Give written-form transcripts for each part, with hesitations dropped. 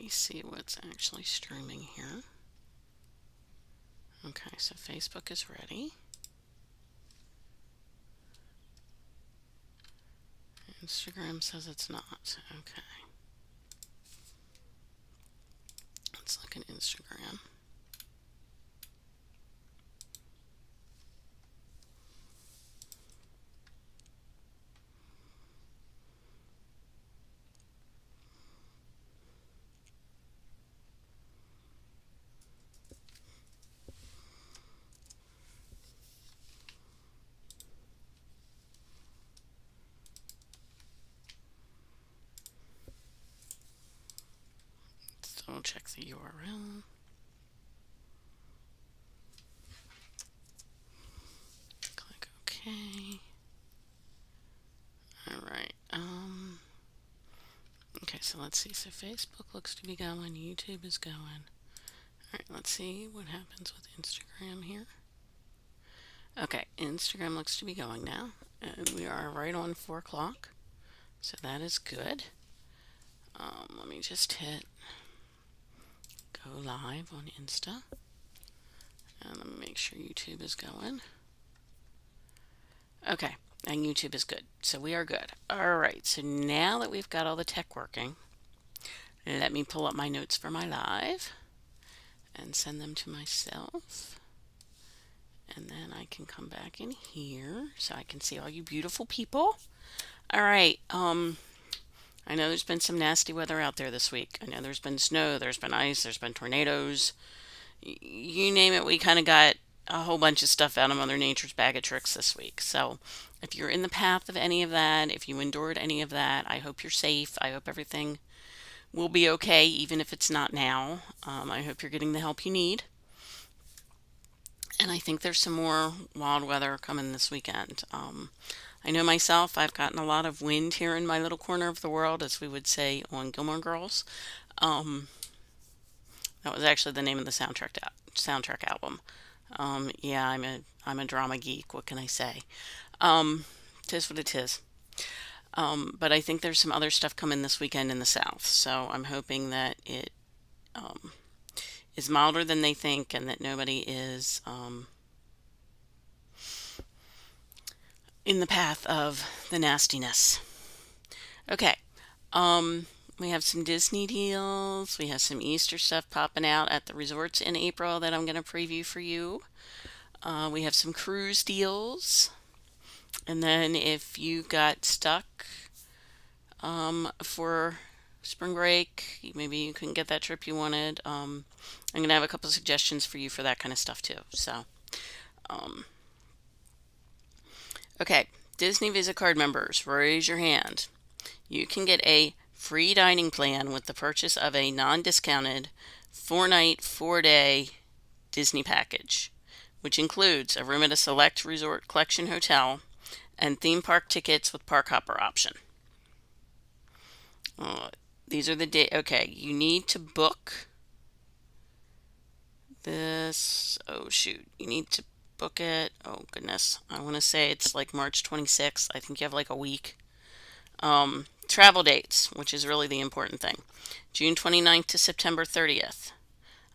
me see what's actually streaming here. Okay, so Facebook is ready. Instagram says it's not. Okay. Let's look at Instagram. So we'll check the URL. Click OK. Alright, okay, so let's see. So Facebook looks to be going, YouTube is going. Alright, let's see what happens with Instagram here. Okay, Instagram looks to be going now, and we are right on 4 o'clock, so that is good. Let me just hit go live on Insta, and let me make sure YouTube is going. Okay, and YouTube is good, so we are good. Alright, so now that we've got all the tech working, let me pull up my notes for my live and send them to myself. And then I can come back in here so I can see all you beautiful people. Alright, I know there's been some nasty weather out there this week. I know there's been snow, there's been ice, there's been tornadoes. You name it, we kind of got a whole bunch of stuff out of Mother Nature's bag of tricks this week. So if you're in the path of any of that, if you endured any of that, I hope you're safe. I hope everything will be okay, even if it's not now. I hope you're getting the help you need. And I think there's some more wild weather coming this weekend. I know myself, I've gotten a lot of wind here in my little corner of the world, as we would say on Gilmore Girls. That was actually the name of the soundtrack album. Yeah, I'm a drama geek. What can I say? Tis what it is. But I think there's some other stuff coming this weekend in the South, so I'm hoping that it is milder than they think, and that nobody is in the path of the nastiness. Okay, we have some Disney deals. We have some Easter stuff popping out at the resorts in April that I'm going to preview for you. We have some cruise deals. And then if you got stuck for spring break, maybe you couldn't get that trip you wanted, I'm going to have a couple of suggestions for you for that kind of stuff too. So, okay, Disney Visa card members, raise your hand. You can get a free dining plan with the purchase of a non-discounted 4-night, 4-day Disney package, which includes a room at a select resort collection hotel and theme park tickets with park hopper option. These are the day. Okay, you need to book this. Oh shoot, you need to book it. Oh goodness, I want to say it's like March 26th. I think you have like a week. Travel dates, which is really the important thing. June 29th to September 30th.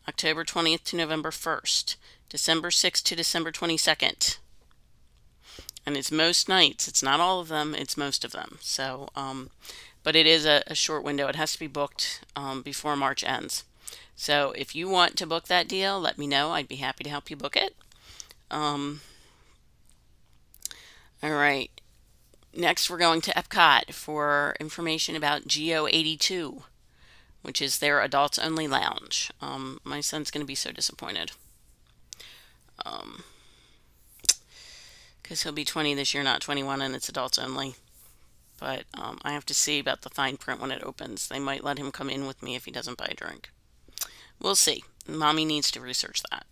October 20th to November 1st. December 6th to December 22nd. And it's most nights. It's not all of them. It's most of them. So, but it is a short window. It has to be booked before March ends. So if you want to book that deal, let me know. I'd be happy to help you book it. All right. Next, we're going to Epcot for information about Geo 82, which is their adults only lounge. My son's going to be so disappointed. Because he'll be 20 this year, not 21, and it's adults only. But I have to see about the fine print when it opens. They might let him come in with me if he doesn't buy a drink. We'll see. Mommy needs to research that.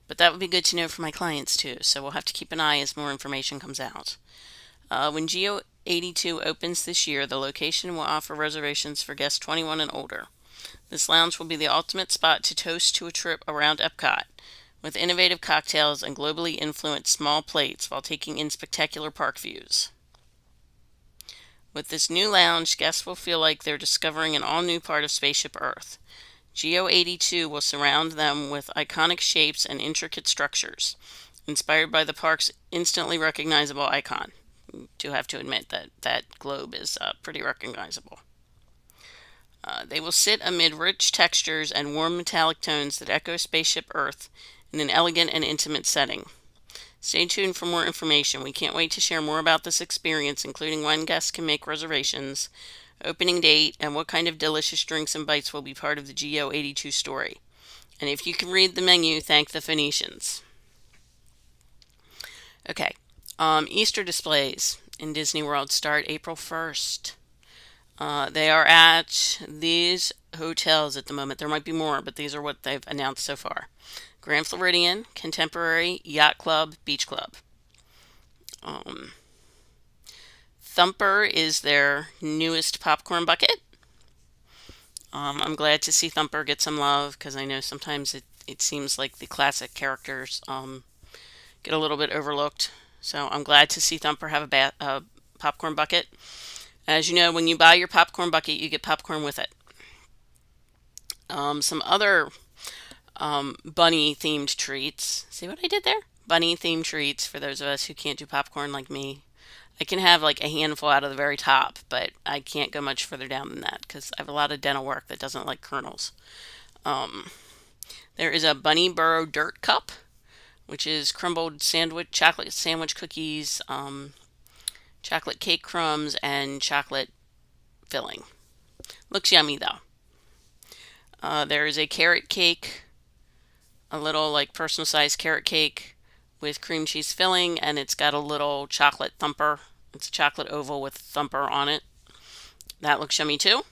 But that would be good to know for my clients too, so we'll have to keep an eye as more information comes out. When Geo 82 opens this year, the location will offer reservations for guests 21 and older. This lounge will be the ultimate spot to toast to a trip around Epcot, with innovative cocktails and globally influenced small plates while taking in spectacular park views. With this new lounge, guests will feel like they're discovering an all-new part of Spaceship Earth. Geo 82 will surround them with iconic shapes and intricate structures, inspired by the park's instantly recognizable icon. Do have to admit that that globe is pretty recognizable. They will sit amid rich textures and warm metallic tones that echo Spaceship Earth in an elegant and intimate setting. Stay tuned for more information. We can't wait to share more about this experience, including when guests can make reservations, opening date, and what kind of delicious drinks and bites will be part of the Geo 82 story. And if you can read the menu, thank the Phoenicians. Okay, Easter displays in Disney World start April 1st. They are at these hotels at the moment. There might be more, but these are what they've announced so far. Grand Floridian, Contemporary, Yacht Club, Beach Club. Thumper is their newest popcorn bucket. I'm glad to see Thumper get some love because I know sometimes it seems like the classic characters get a little bit overlooked. So I'm glad to see Thumper have a popcorn bucket. As you know, when you buy your popcorn bucket, you get popcorn with it. Some other bunny themed treats. See what I did there? Bunny themed treats for those of us who can't do popcorn like me. I can have like a handful out of the very top, but I can't go much further down than that because I have a lot of dental work that doesn't like kernels. There is a Bunny Burrow Dirt Cup, which is crumbled chocolate sandwich cookies, chocolate cake crumbs, and chocolate filling. Looks yummy though. There is a carrot cake, a little like personal sized carrot cake with cream cheese filling, and it's got a little chocolate thumper. It's a chocolate oval with thumper on it. That looks yummy too.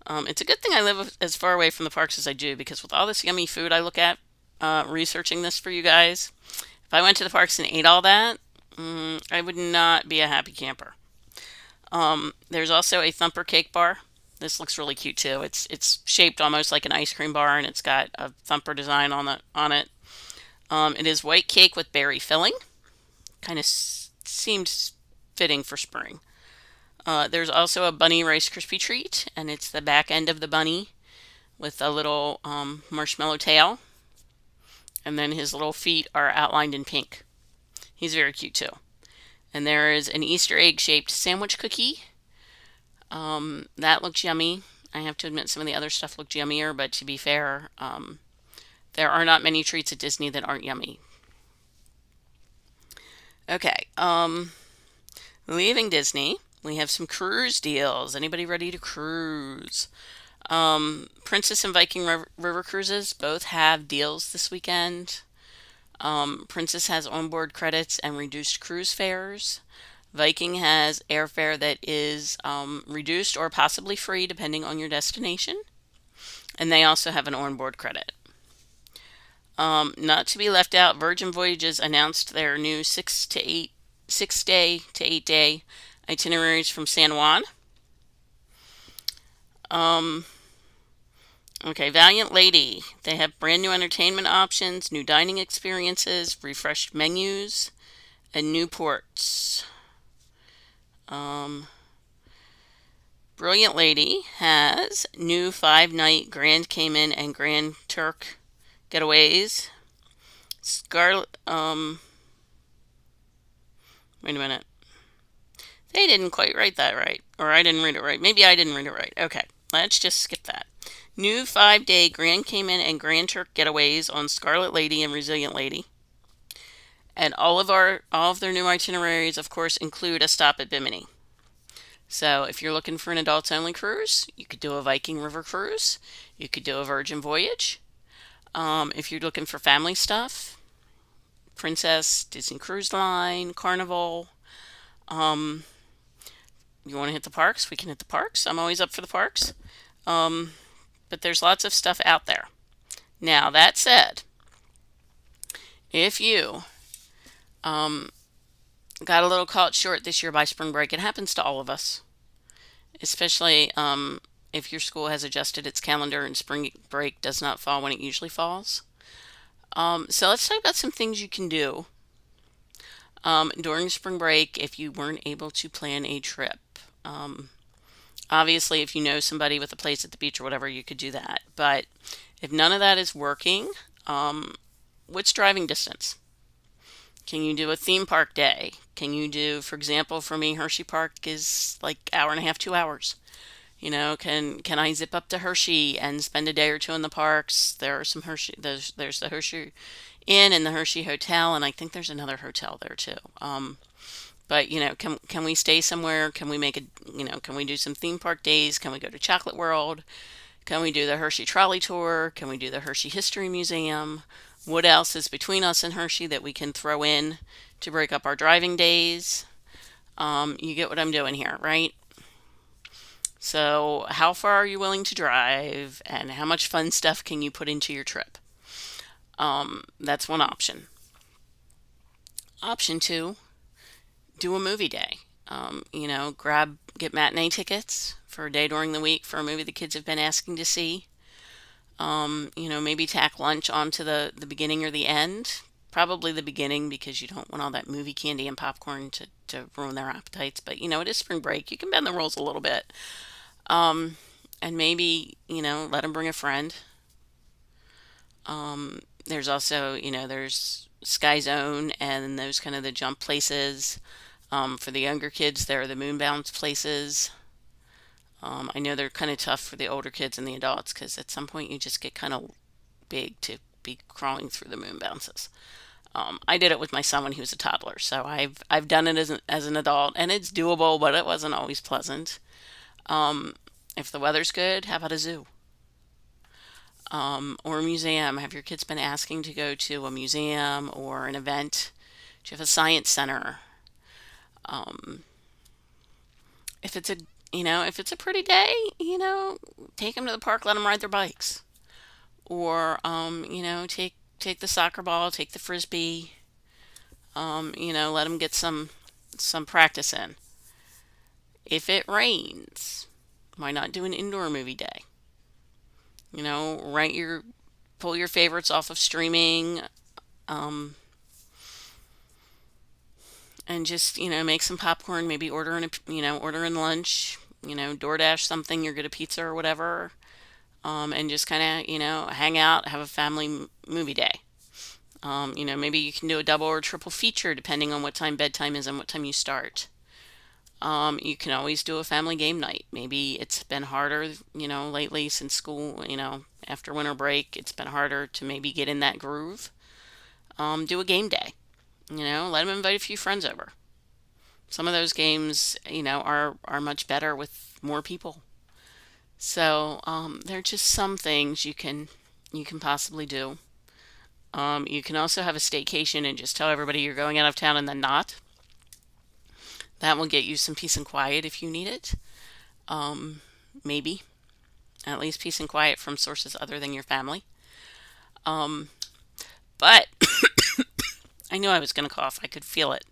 It's a good thing I live as far away from the parks as I do because with all this yummy food I look at, researching this for you guys, if I went to the parks and ate all that, I would not be a happy camper. There's also a thumper cake bar. This looks really cute too. It's shaped almost like an ice cream bar, and it's got a thumper design on it. It is white cake with berry filling. Kind of seemed fitting for spring. There's also a bunny Rice Krispie treat, and it's the back end of the bunny with a little marshmallow tail, and then his little feet are outlined in pink. He's very cute too. And there is an Easter egg shaped sandwich cookie. That looks yummy. I have to admit some of the other stuff looked yummier, but to be fair, there are not many treats at Disney that aren't yummy. Okay, leaving Disney, we have some cruise deals. Anybody ready to cruise? Princess and Viking River Cruises both have deals this weekend. Princess has onboard credits and reduced cruise fares. Viking has airfare that is reduced or possibly free depending on your destination. And they also have an onboard credit. Not to be left out, Virgin Voyages announced their new 6 day to 8 day itineraries from San Juan. Okay, Valiant Lady. They have brand new entertainment options, new dining experiences, refreshed menus, and new ports. Brilliant Lady has new 5-night Grand Cayman and Grand Turk getaways. Scarlet, wait a minute. They didn't quite write that right. Or I didn't read it right. Maybe I didn't read it right. Okay, let's just skip that. New 5-day Grand Cayman and Grand Turk getaways on Scarlet Lady and Resilient Lady. And all of their new itineraries, of course, include a stop at Bimini. So if you're looking for an adults only cruise, you could do a Viking River cruise. You could do a Virgin Voyage. If you're looking for family stuff, Princess, Disney Cruise Line, Carnival. You want to hit the parks? We can hit the parks. I'm always up for the parks. But there's lots of stuff out there. Now, that said, if you got a little caught short this year by spring break, it happens to all of us, especially if your school has adjusted its calendar and spring break does not fall when it usually falls. So let's talk about some things you can do During spring break, if you weren't able to plan a trip, um, obviously, if you know somebody with a place at the beach or whatever, you could do that. But if none of that is working, um, what's driving distance? Can you do a theme park day? Can you do, for example, for me, Hershey Park is like hour and a half, 2 hours. Can I zip up to Hershey and spend a day or two in the parks? There are some Hershey. There's the Hershey Inn and the Hershey Hotel, and I think there's another hotel there too. But can we stay somewhere? Can we make a can we do some theme park days? Can we go to Chocolate World? Can we do the Hershey Trolley Tour? Can we do the Hershey History Museum? What else is between us and Hershey that we can throw in to break up our driving days? You get what I'm doing here, right? So, how far are you willing to drive, and how much fun stuff can you put into your trip? That's one option. Option two, do a movie day. Get matinee tickets for a day during the week for a movie the kids have been asking to see. Maybe tack lunch onto the beginning or the end. Probably the beginning because you don't want all that movie candy and popcorn to ruin their appetites. But it is spring break. You can bend the rules a little bit. Um, and maybe, let them bring a friend. There's also, there's Sky Zone and those kind of the jump places. For the younger kids, there are the moon bounce places. I know they're kind of tough for the older kids and the adults because at some point you just get kind of big to be crawling through the moon bounces. I did it with my son when he was a toddler, so I've done it as an adult, and it's doable, but it wasn't always pleasant. Um, if the weather's good, how about a zoo? Or a museum? Have your kids been asking to go to a museum or an event? Do you have a science center? Um, if it's a if it's a pretty day, take them to the park, let them ride their bikes, or take the soccer ball, take the frisbee, let them get some practice in. If it rains, why not do an indoor movie day? Rent your pull your favorites off of streaming, um, and just make some popcorn. Maybe order in lunch. DoorDash something. You're good at pizza or whatever, and just kind of hang out, have a family movie day. Maybe you can do a double or triple feature depending on what time bedtime is and what time you start. You can always do a family game night. Maybe it's been harder, lately since school, after winter break, it's been harder to maybe get in that groove. Do a game day. Let them invite a few friends over. Some of those games, are much better with more people. So there are just some things you can possibly do. You can also have a staycation and just tell everybody you're going out of town and then not. That will get you some peace and quiet if you need it. Um, Maybe at least peace and quiet from sources other than your family. Um, but I knew I was going to cough. I could feel it.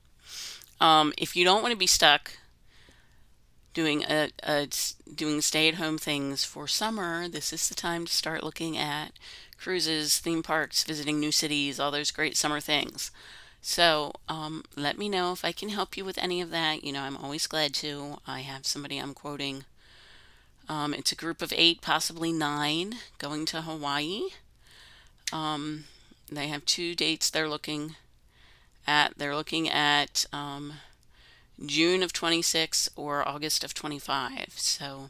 If you don't want to be stuck doing stay-at-home things for summer, this is the time to start looking at cruises, theme parks, visiting new cities, all those great summer things. So let me know if I can help you with any of that. I'm always glad to. I have somebody I'm quoting. It's a group of 8, possibly 9, going to Hawaii. Um, they have 2 dates they're looking at. They're looking at June of 26 or August of 25. So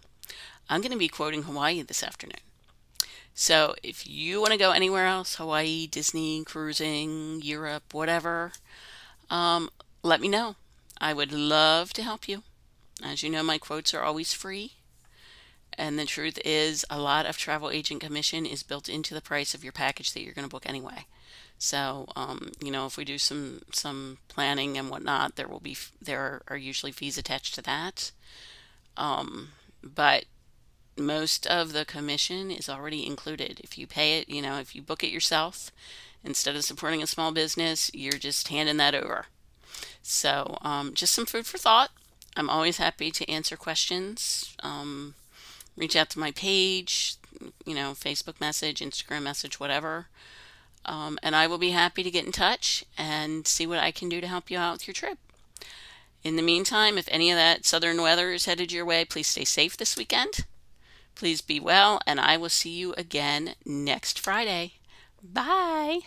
I'm going to be quoting Hawaii this afternoon. So if you want to go anywhere else, Hawaii, Disney, cruising, Europe, whatever, let me know. I would love to help you. As you know, my quotes are always free. And the truth is, a lot of travel agent commission is built into the price of your package that you're going to book anyway. So, if we do some planning and whatnot, there are usually fees attached to that. But most of the commission is already included. If you pay it, if you book it yourself, instead of supporting a small business, you're just handing that over. So, just some food for thought. I'm always happy to answer questions. Reach out to my page, Facebook message, Instagram message, whatever. And I will be happy to get in touch and see what I can do to help you out with your trip. In the meantime, if any of that southern weather is headed your way, please stay safe this weekend. Please be well, and I will see you again next Friday. Bye.